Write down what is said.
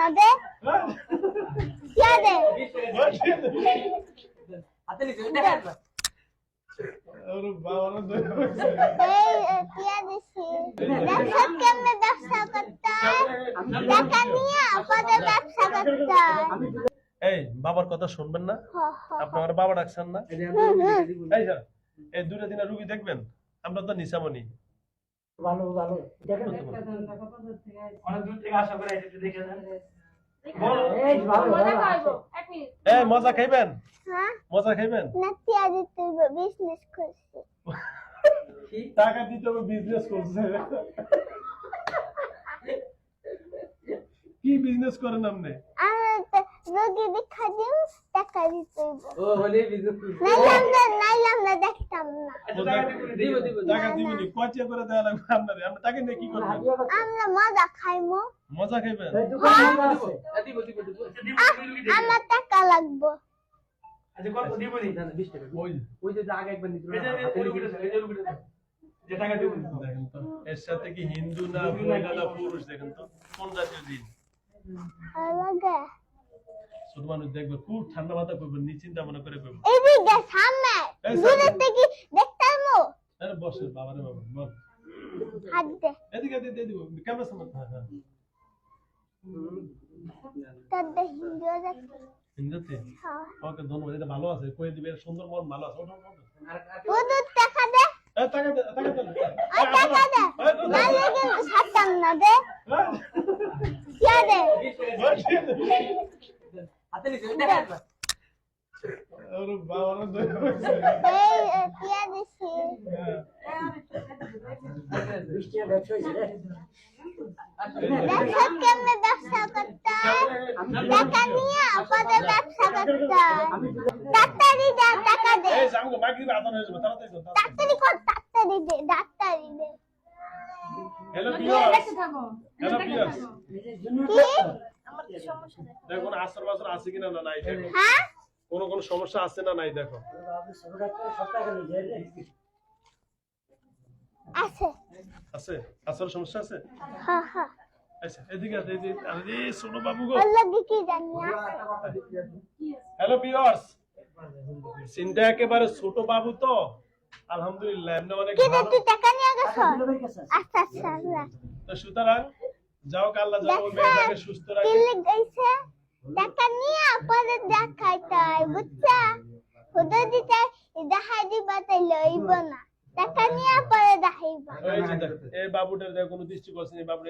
না দে টিয়া দে হাতে নিতে দেখা ওরে বাবা রে এই টিয়া দিছি ব্যবসা কেমনে ব্যবসা করতে টাকা নিয়ে পরে ব্যবসা করতে এই বাবার কথা শুনবেন না আপনি আমার বাবা ডাকছেন না এই স্যার এই দুটো দিনের রুগী দেখবেন আমরা তো নিসামনি ভালো ভালো দেখেন অনেক দূর থেকে আশা করে একটু দেখে দেন এই ভালো মজা খাইবো এক মিনিট এই মজা খাইবেন হ্যাঁ মজা খাইবেন না টিয়া দিতে বিজনেস করছি টাকা দিতে হবে বিজনেস করছে কি বিজনেস করেন আপনি আর রোগী দেখা দিম টাকা দিতে ও হলে বিজনেস নাইলাম না দেখতাম না টাকা দিবেনি কয়টা করে দেওয়া লাগবে আপনারে আপনি টাকা নিয়ে কি করবেন আমরা মজা খাইমু মজা খাইবেন দিব দিব দিব আমার টাকা লাগবো আচ্ছা কত দিব নি 20 টাকা ওই ওই যে আগে একবার নিছিল এই যে রুগীটা যে টাকা দিব নি দেখেন তো এর সাথে কি হিন্দু না মহিলা না পুরুষ দেখেন তো কোন জাতীয় দিন লাগে শুধু মানুষ দেখবে খুব ঠান্ডা মাথা করবে নিশ্চিন্তা মনে করে করবে এদিকে সামনে এই দূরে সামনে। থেকে দেখতামু আরে বসে বাবা রে বাবা বল হাত দে এদিকে এদিকে দিব ক্যামেরা সামনে হ্যাঁ হ্যাঁ তোর দে হিন্দিও দেখ হিন্দুতে হ্যাঁ ওকে ধন্যবাদ এটা ভালো আছে কই দিবে সুন্দর মন ভালো আছে ওঠো ওঠো ওদের টাকা দে এই টাকা দে টাকা দে আর টাকা দে নালে কিন্তু ছাড়তাম না দে টিয়া দে হাতে নিতে দেখা ওরে বাবা রে এই টিয়া দিছি 20 টাকা ব্যবসা হইছে রে ব্যবসা কেমনে ব্যবসা করতে টাকা নিয়ে পরে ব্যবসা করতে ডাক্তারি দে টাকা দে এই জামগো মাগরিব আজান হয়ে যাবে তাড়াতাড়ি কর ডাক্তারি কর ডাক্তারি দে ডাক্তারি দে হ্যালো দেখতে ভিউয়ার্স থাকো হ্যালো ভিউয়ার্স কি দেখো কোন আসর বাসর আছে কিনা না নাই দেখো হ্যাঁ কোন সমস্যা আছে না নাই দেখো আছে আছে আসর সমস্যা আছে হ্যাঁ হ্যাঁ আচ্ছা এদিকে আছে এদিকে আরে সোনো বাবু গো ওর লাগে কি জানি না হ্যালো ভিউয়ার্স সিনটা একেবারে ছোট বাবু তো আলহামদুলিল্লাহ এমনি অনেক কি রে ভালো তুই টাকা নিয়ে গেছ আচ্ছা আচ্ছা আল্লাহ তো সুতরাং যাও আল্লাহ যেন ওই মেয়েটাকে সুস্থ কি রাখে লাগাইছে টাকা নিয়ে পরে দেখাইতে হয় বুঝছা খুদে দিতে দেখাই দিবা তাই লইব না টাকা নিয়ে পরে দেখাইবা এই যে দেখ এই বাবুটার দেখ কোনো দৃষ্টি করছে না বাবু